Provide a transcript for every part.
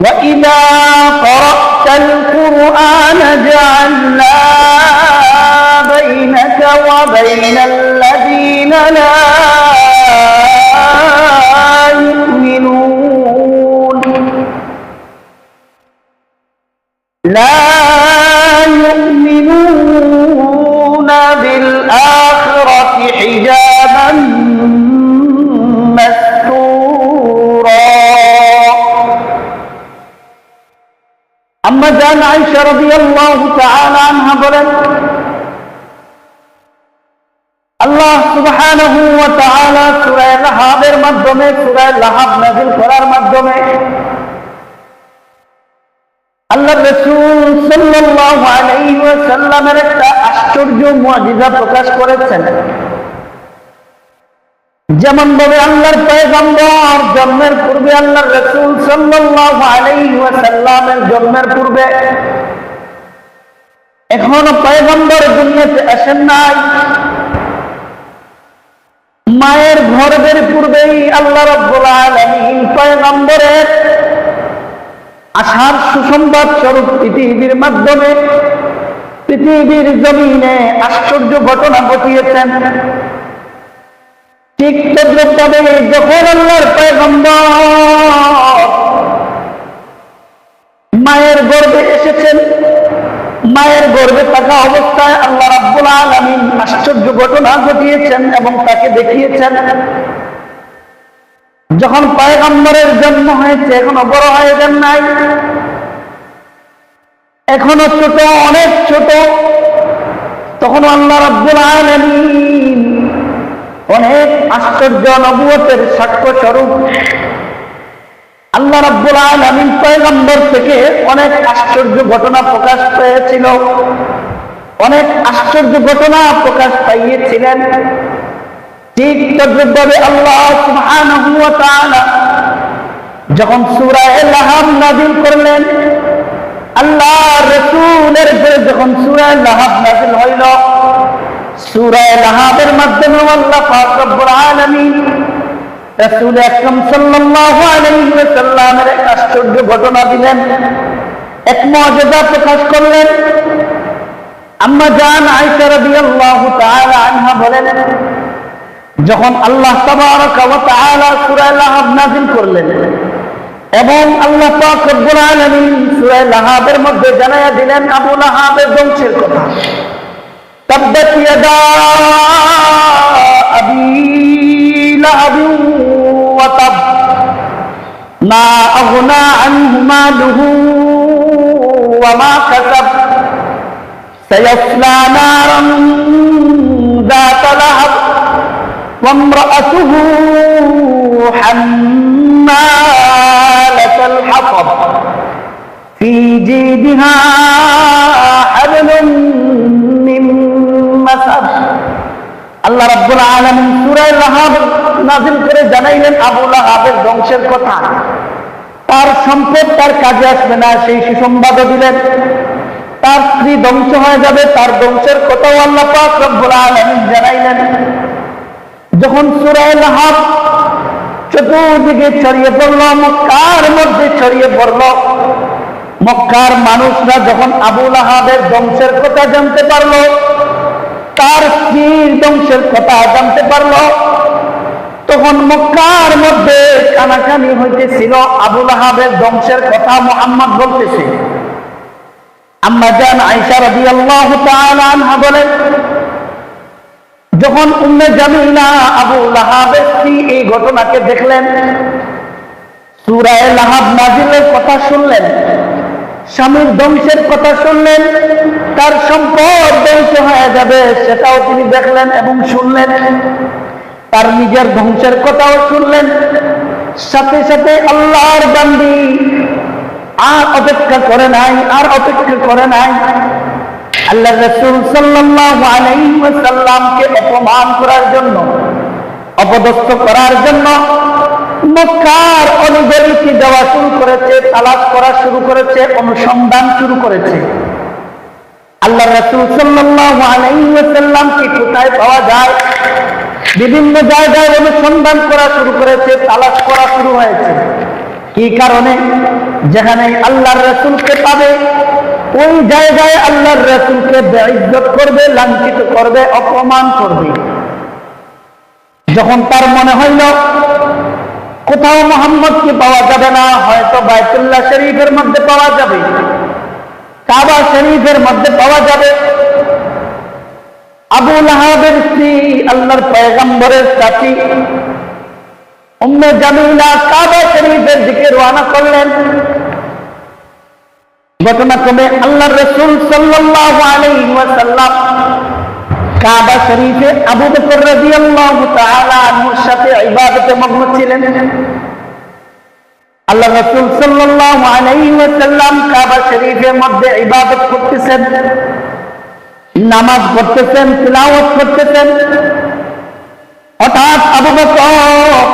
وإذا قرأت القرآن جعلنا بينك وبين الذين لا يؤمنون بالآخرة حجابا مستورا أما جان عائشة رضي الله تعالى عنها বলেন আল্লাহ সুবহানাহু ওয়া তাআলা সূরা লাহাবের মাধ্যমে সূরা লাহাব নাযিল করার মাধ্যমে আল্লাহর রাসূল সাল্লাল্লাহু আলাইহি ওয়াসাল্লামের একটা আশ্চর্য মুআজিজা প্রকাশ করেছেন। যেমন ভাবে আল্লাহর পয়গম্বর জন্মের পূর্বে আল্লাহর রাসূল সাল্লাল্লাহু আলাইহি ওয়াসাল্লামের জন্মের পূর্বে এখনো পয়গম্বর দুনিয়াতে আসেন নাই। মায়ের গর্ভের পূর্বেই আল্লাহ রাব্বুল আলামিন পয়গম্বরের আসার সুসংবাদ স্বরূপ পৃথিবীর মাধ্যমে পৃথিবীর জমিনে আশ্চর্য ঘটনা ঘটিয়েছেন। ঠিক তদ্রূপভাবে যখন আল্লাহর পয়গম্বর মায়ের গর্ভে এসেছেন, মায়ের গর্ভে থাকা অবস্থায় আল্লাহ রাব্বুল আলামিন আশ্চর্য ঘটনা ঘটিয়েছেন এবং তাকে দেখিয়েছেন। যখন পয়গম্বরের জন্ম হয়েছে, এখনো বড় হয়ে যান নাই, এখনো ছোট, অনেক ছোট, তখন আল্লাহ রাব্বুল আলামিন অনেক আশ্চর্য নবুয়তের সাক্ষ্য স্বরূপ আল্লাহ রাব্বুল আলামিন পয়গম্বর থেকে অনেক আশ্চর্য ঘটনা প্রকাশ পেয়েছিল, অনেক আশ্চর্য ঘটনা প্রকাশ পাইয়েছিলেন। ঠিক তদ্রূপভাবে আল্লাহ সুবহানাহু ওয়া তাআলা যখন সূরা লাহাব নাযিল করলেন, আল্লাহ রাসূলের উপরে যখন সূরা লাহাব নাযিল হইল, সূরা লাহাবের মাধ্যমে আল্লাহ পাক রব্বুল আলামিন রাসূল আকরাম সাল্লাল্লাহু আলাইহি ওয়াসাল্লামের এক আশ্চর্য ঘটনা দিলেন, এক মুআজিজা প্রকাশ করলেন। আম্মা জান আয়েশা রাদিয়াল্লাহু তাআলা আনহা বলেন, যখন আল্লাহ তাবারাকা ওয়া তাআলা সূরা লাহাব নাযিল করলেন এবং আল্লাহ পাক রব্বুল আলামিন সূরা লাহাবের মধ্যে জানায়া দিলেন আবু লাহাবের বংশের কথা। তাব্বাত ইয়াদা আবি লাহাব ওয়া তাব মা আগনা আনহু মালুহু ওয়া মা কাসাব সায়াসলা নারান যাতা লাহাব وامرأته حمالة الحطب في جيدها حبل من مسد। আল্লাহ রাব্বুল আলামিন সূরা লাহাব নাযিল করে জানাইলেন আবু লাহাবের বংশের কথা। তার সম্পদ তার কাজে আসবে না সেই সুসংবাদ দিলেন। তার স্ত্রী ধ্বংস হয়ে যাবে, তার বংশের কথাও আল্লাহ পাক রব্বুল আলামিন জানাইলেন। যখন সূরা লাহাব চতুর্দিকে ছড়িয়ে পড়ল, মক্কার মধ্যে ছড়িয়ে পড়ল, মক্কার মানুষরা যখন আবু লাহাবের বংশের কথা জানতে পারল, তার স্ত্রীর বংশের কথা জানতে পারল, তখন মক্কার মধ্যে কানাকানি হইতেছিল। আবু লাহাবের বংশের কথা মুহাম্মদ বলতেছে। আম্মা জান আয়েশা রাদিয়াল্লাহু তাআলা আনহা বলেন, যখন উম্মে জামিলা আবু লাহাবের স্ত্রী এই ঘটনাকে দেখলেন, সূরা লাহাব নাযিলের কথা শুনলেন, স্বামীর ধ্বংসের কথা শুনলেন, তার সম্পদ ধ্বংস হয়ে যাবে সেটাও তিনি দেখলেন এবং শুনলেন, তার নিজের ধ্বংসের কথাও শুনলেন। সাথে সাথে আল্লাহর বান্দি আর অপেক্ষা করে নাই, আর অপেক্ষা করে নাই। আল্লাহ রাসূল সাল্লাল্লাহু আলাইহি ওয়াসাল্লামকে অপমান করার জন্য, অপদস্থ করার জন্য মক্কার অলিগলিতে যাওয়া শুরু করেছে, তালাশ করা শুরু করেছে, অনুসন্ধান শুরু করেছে। আল্লাহ রাসূল সাল্লাল্লাহু আলাইহি ওয়াসাল্লামকে কোথায় পাওয়া যায় বিভিন্ন জায়গায় অনুসন্ধান করা শুরু করেছে, তালাশ করা শুরু হয়েছে। কি কারণে? যেখানে আল্লাহর রাসূলকে পাবে ওই জায়গায় আল্লাহর রাসূলকে বেইজ্জত করবে, লাঞ্ছিত করবে, অপমান করবে। যখন তার মনে হইল কোথাও মুহাম্মদকে পাওয়া যাবে না, হয়তো বাইতুল্লাহ শরীফের মধ্যে পাওয়া যাবে, কাবা শরীফের মধ্যে পাওয়া যাবে, আবু লাহাবের স্ত্রী আল্লাহর পয়গম্বরের সাথী উম্মে জামিলা কাবা শরীফের দিকে রওনা করলেন। ঘটনাক্রমে আল্লাহর রাসূল সাল্লাল্লাহু আলাইহি ওয়াসাল্লাম কাবা শরীফে আবু বকর রাদিয়াল্লাহু তাআলা আনহুর সাথে ইবাদতে মগ্ন ছিলেন। আল্লাহর রাসূল সাল্লাল্লাহু আলাইহি ওয়াসাল্লাম কাবা শরীফের মধ্যে ইবাদত করতেছেন, নামাজ পড়তেছেন, তিলাওয়াত করতেছেন। হঠাৎ আবু বকর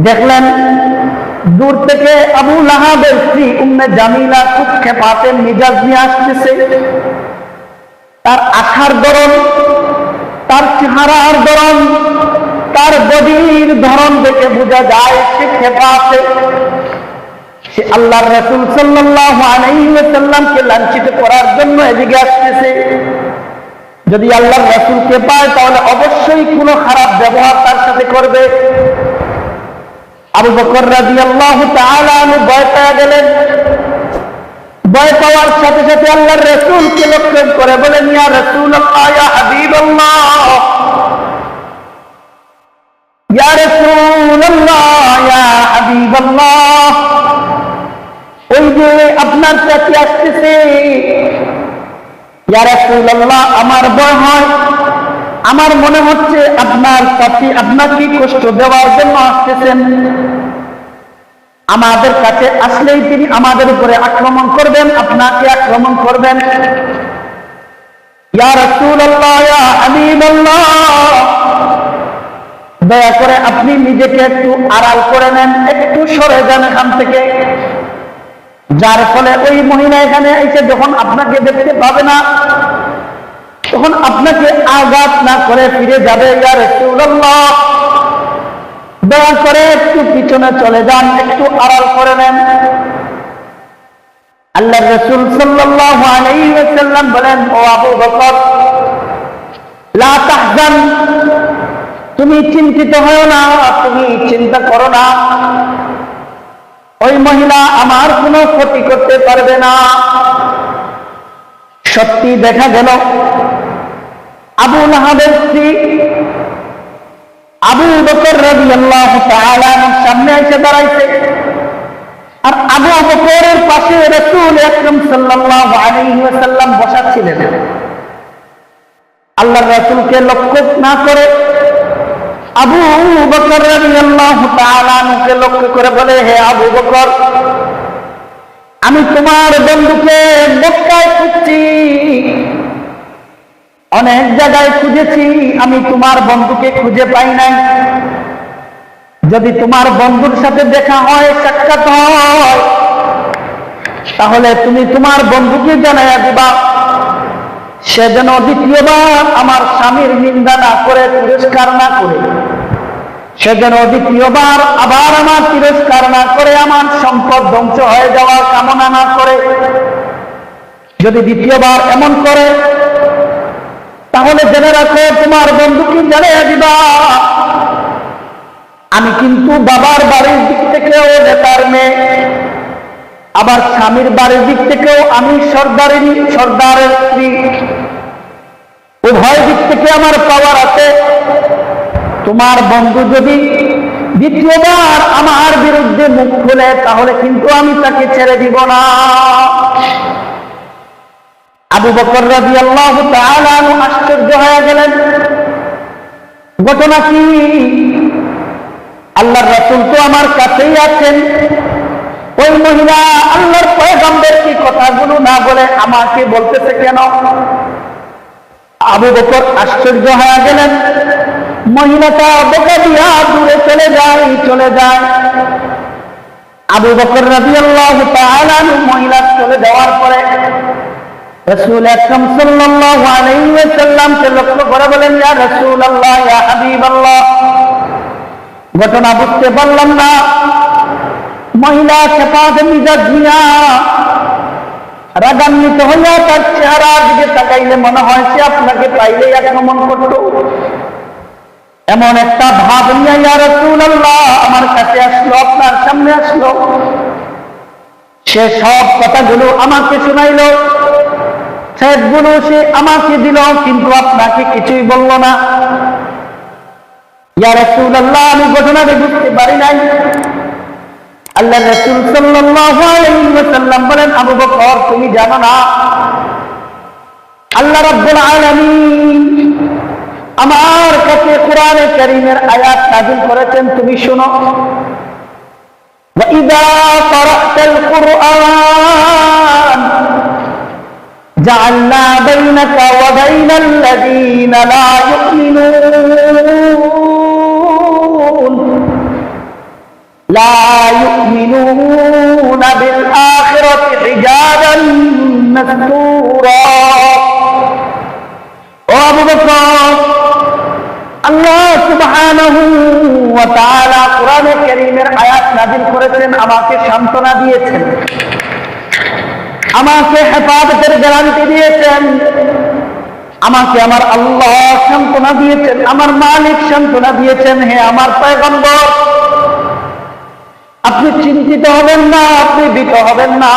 দেখলেন দূর থেকে আবু লাহাবের স্ত্রী উম্মে জামিলা খুব ক্ষেপাতে মিজাজ নিয়ে আসতেছে। তার আখার ধরন, তার চেহারার ধরন, তার বডির ধরন দেখে বোঝা যায় সে ক্ষেপা আছে। সে আল্লাহর রাসূল সাল্লাল্লাহু আলাইহি ওয়াসাল্লামকে লাঞ্ছিত করার জন্য এদিকে আসতেছে। যদি আল্লাহর রাসূলকে পায় তাহলে অবশ্যই কোনো খারাপ ব্যবহার তার সাথে করবে। আবু বকর রাদিয়াল্লাহু তাআলা আনহু ভয় পেয়ে গেলেন। ভয় পাওয়ার সাথে সাথে আল্লাহর রাসূলকে লক্ষ্য করে বলেন, ইয়া রাসূলুল্লাহ, ইয়া হাবিবাল্লাহ, ইয়া রাসূলুল্লাহ, ইয়া হাবিবাল্লাহ, ওই যে আপনার কাছে আসতেছে। ইয়া রাসূলুল্লাহ, আমার ভয় হয়, আমার মনে হচ্ছে আপনার সাথী আপনাকে কষ্ট দেওয়ার জন্য আসতেছেন। আমাদের কাছে আসলেই তিনি আমাদের উপরে আক্রমণ করবেন, আপনাকে আক্রমণ করবেন। ইয়া রাসূলুল্লাহ, ইয়া হাবিবাল্লাহ, দয়া করে আপনি নিজেকে একটু আড়াল করে নেন, একটু সরে যান এখান থেকে, যার ফলে ওই মহিলা এখানে এসে যখন আপনাকে দেখতে পাবে না তখন আপনাকে আঘাত না করে ফিরে যাবে। ইয়া রাসূলুল্লাহ, দয়া করে একটু পিছনে চলে যান, একটু আড়াল করে নেন। আল্লাহর রাসূল সাল্লাল্লাহু আলাইহি ওয়াসাল্লাম বলেন, ও আবু বকর, লা তাহজান, তুমি চিন্তিত হও না, তুমি চিন্তা করো না, ওই মহিলা আমার কোনো ক্ষতি করতে পারবে না। সত্যি দেখা গেল আবু লাহাবের স্ত্রী আবু বকর রাদিয়াল্লাহু তাআলা আনহুর সামনে এসে দাঁড়াইছে, আর আবু বকরের পাশে রাসূল আকরাম সাল্লাল্লাহু আলাইহি ওয়াসাল্লাম বসা ছিলেন। আল্লাহর রাসূলকে লক্ষ্য না করে আবু বকর রাদিয়াল্লাহু তাআলা আনহুকে লক্ষ্য করে বলে, হে আবু বকর, আমি তোমার বন্ধুকে মক্কায় খুঁজছি, অনেক জায়গায় খুঁজেছি, আমি তোমার বন্ধুকে খুঁজে পাই নাই। যদি তোমার বন্ধুর সাথে দেখা হয়, সাক্ষাৎ হয়, তাহলে তুমি তোমার বন্ধুকে জানাইয়া দিবা, সে যেন দ্বিতীয়বার আমার স্বামীর নিন্দা না করে, তিরস্কার না করে, সে যেন দ্বিতীয়বার আবার আমার তিরস্কার না করে, আমার সম্পদ ধ্বংস হয়ে যাওয়ার কামনা না করে। যদি দ্বিতীয়বার এমন করে তাহলে জেনে রাখো তোমার বন্ধুকে জানিয়ে দিবা, আমি কিন্তু বাবার বাড়ির দিক থেকেও নেতার মেয়ে, আবার স্বামীর বাড়ির দিক থেকেও আমি সর্দারের স্ত্রী, উভয় দিক থেকে আমার পাওয়ার আছে। তোমার বন্ধু যদি দ্বিতীয়বার আমার বিরুদ্ধে মুখ খুলে তাহলে কিন্তু আমি তাকে ছেড়ে দিব না। আবু বকর রাদিয়াল্লাহু তাআলা আনহু আশ্চর্য হয়ে গেলেন, ঘটনা কি? আল্লাহর রাসূল তো আমার কাছেই আছেন, ওই মহিলা আল্লাহর পয়গম্বর কি কথাগুলো না বলে আমাকে বলতেছে কেন? আবু বকর আশ্চর্য হয়ে গেলেন। মহিলাটা বোকা দিয়া দূরে চলে যায়। আবু বকর রাদিয়াল্লাহু তাআলা আনহু মহিলা চলে যাওয়ার পরে রাসূল আকরাম সাল্লাল্লাহু আলাইহি ওয়াসাল্লামকে লক্ষ্য করে বলেন, ইয়া রাসূলুল্লাহ, ইয়া হাবিবাল্লাহ, ঘটনা বুঝতে পারলাম না, মহিলা খেপাতে মিজাজ নিয়া রাগান্বিত হইয়া তার চেহারার দিকে তাকাইলে মনে হয় সে আপনাকে পাইলেই আক্রমণ করত। এমন একটা ভাব নিয়ে ইয়া রাসূলুল্লাহ আমার কাছে আসলো, আপনার সামনে আসলো। সে সব কথাগুলো আমাকে শোনাইল, সেগুলো সে আমাকে দিল, কিন্তু আপনাকে কিছুই বলল না। ইয়া রাসূলুল্লাহ আমি ঘটনাটা বুঝতে পারি নাই। আল্লাহ রাসূল সাল্লাল্লাহু আলাইহি ওয়াসাল্লাম বলেন, আবু বকর তুমি জানো না আল্লাহ রাব্বুল আলামিন আমার কাছে কোরআনে কারীমের আয়াত নাযিল করেছেন, তুমি শোনো। ওয়া ইযা ক্বারাতাল কুরআন জাআলনা বাইনাকা ওয়া বাইনাল লাযীনা লা يؤمنون بالآخرة حجابا مستورا। ও আবু বকর, আল্লাহ সুবহানাহু ওয়া তাআলা কোরআনে কারীমের আয়াত নাযিল করেছেন, আমাকে সান্ত্বনা দিয়েছেন, আমাকে হেফাজতের গ্যারান্টি দিয়েছেন, আমাকে আমার আল্লাহ সান্ত্বনা দিয়েছেন, আমার মালিক সান্ত্বনা দিয়েছেন। হে আমার পয়গম্বর, আপনি চিন্তিত হবেন না, আপনি ভীত হবেন না।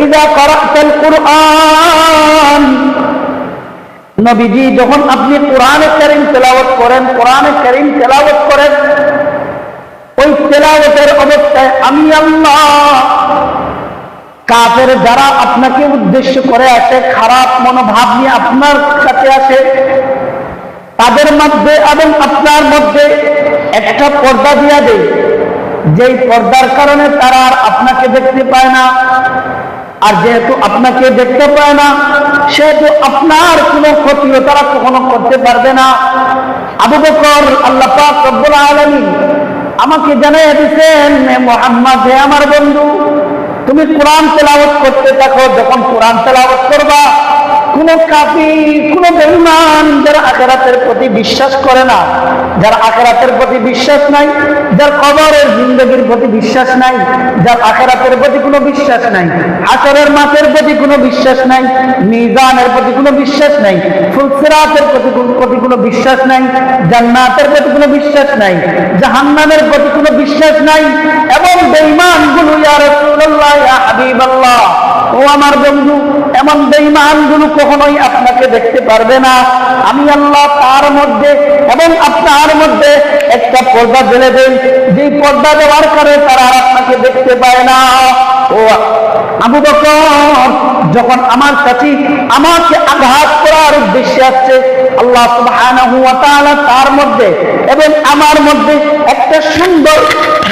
ইযা ক্বারাতাল কুরআন, নবীজি যখন আপনি কোরআনে কারীম তেলাওয়াত করেন, কোরআনে কারীম তেলাওয়াত করেন, ওই তেলাওয়াতের অবস্থায় আমি আল্লাহ কাফের যারা আপনাকে উদ্দেশ্য করে আসে, খারাপ মনোভাব নিয়ে আপনার কাছে আসে, তাদের মধ্যে এবং আপনার মধ্যে একটা পর্দা দিয়া দেয়, যেই পর্দার কারণে তারা আর আপনাকে দেখতে পায় না। আর যেহেতু আপনাকে দেখতে পায় না, সেহেতু আপনার কোনো ক্ষতিও তারা কখনো করতে পারবে না। আবু বকর, আল্লাহ পাক রব্বুল আলামিন আমাকে জানাইয়া দিয়েছেন, মুহাম্মদ হে আমার বন্ধু, তুমি কোরআন তেলাওয়াত করতে থাকো। যখন কোরআন তেলাওয়াত করবা, কোন কাফির, কোন বেঈমান যারা আখিরাতের প্রতি বিশ্বাস করে না, যার আখিরাতের প্রতি বিশ্বাস নাই, যার কবরের জিন্দেগির প্রতি বিশ্বাস নাই, যার আখিরাতের প্রতি কোনো বিশ্বাস নাই, হাশরের মাঠের প্রতি কোনো বিশ্বাস নাই, মিজানের প্রতি কোনো বিশ্বাস নাই, ফুলসিরাতের প্রতি কোনো বিশ্বাস নাই, জান্নাতের প্রতি কোনো বিশ্বাস নাই, জাহান্নামের প্রতি কোনো বিশ্বাস নাই, এবং বেঈমানগুলো ইয়া রাসূলুল্লাহ, ইয়া হাবিবাল্লাহ, ও আমার বন্ধু, এমন বেঈমানগুলো কখনোই আপনাকে দেখতে পারবে না। আমি আল্লাহ তার মধ্যে এবং আপনার মধ্যে একটা পর্দা ঢেলে দেই, যেই পর্দা দেওয়ার কারণে তারা আর আপনাকে দেখতে পায় না। ও আবু বকর, যখন আমার কাছে আমাকে আঘাত করার উদ্দেশ্যে আসছে, আল্লাহ সুবহানাহু ওয়া তাআলা তার মধ্যে এবং আমার মধ্যে একটা সুন্দর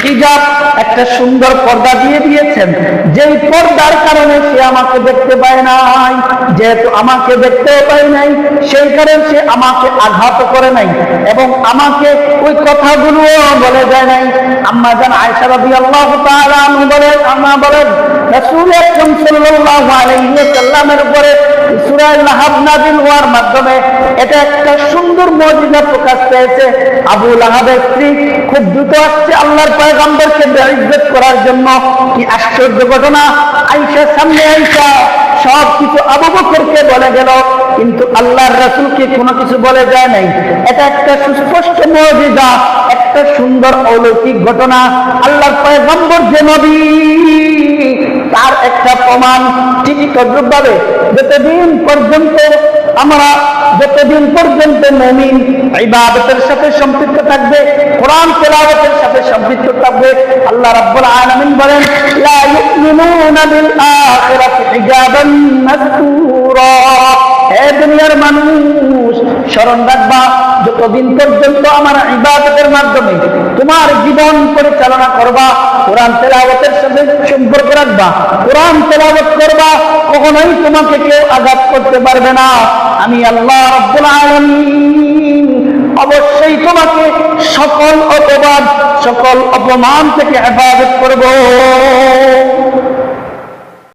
হিজাব, একটা সুন্দর পর্দা দিয়ে দিয়েছেন, যেই পর্দার কারণে সে আমাকে দেখতে পায় নাই। যেহেতু আমাকে দেখতে পায় নাই, সেই কারণে সে আমাকে আঘাত করে নাই এবং আমাকে ওই কথাগুলো বলে যায় নাই। আম্মা জান আয়েশা রাদিয়াল্লাহু তাআলা আনহা বলেন, রাসূল আকরাম সাল্লাল্লাহু আলাইহি ওয়াসাল্লামের উপরে সূরা লাহাব নাযিল হওয়ার মাধ্যমে এটা একটা সুন্দর মুজিজা প্রকাশ পেয়েছে। আবু লাহাবের স্ত্রী খুব দ্রুত আসছে আল্লাহর পয়গম্বরকে বেইজ্জত করার জন্য। কি আশ্চর্য ঘটনা! আয়েশার সামনে আয়েশা সব কিছু আবু বকরকে বলে গেল, কিন্তু আল্লাহর রাসূলকে কোনো কিছু বলে যায় নাই। এটা একটা সুস্পষ্ট মুজিজা, একটা সুন্দর অলৌকিক ঘটনা। আল্লাহর পয়গম্বর যে নবী, তার একটা প্রমাণ। ঠিক তদ্রূপভাবে যতদিন পর্যন্ত মুমিন ইবাদতের সাথে সম্পৃক্ত থাকবে, কোরআন তেলাওয়াতের সাথে সম্পৃক্ত থাকবে, আল্লাহ রাব্বুল আলামিন বলেন, লা ইউমিনুনা বিল আখিরাতি হিজাবান মাসতুরা। হে দুনিয়ার মানুষ, স্মরণ রাখবা, যতদিন পর্যন্ত আমার ইবাদতের মাধ্যমে তোমার জীবন পরিচালনা করবা, কোরআন তেলাওয়াতের সাথে সম্পর্ক রাখবা, কোরআন তেলাওয়াত করবা, কখনোই তোমাকে কেউ আঘাত করতে পারবে না। আমি আল্লাহ রাব্বুল আলামিন অবশ্যই তোমাকে সকল অপবাদ, সকল অপমান থেকে হেফাজত করব।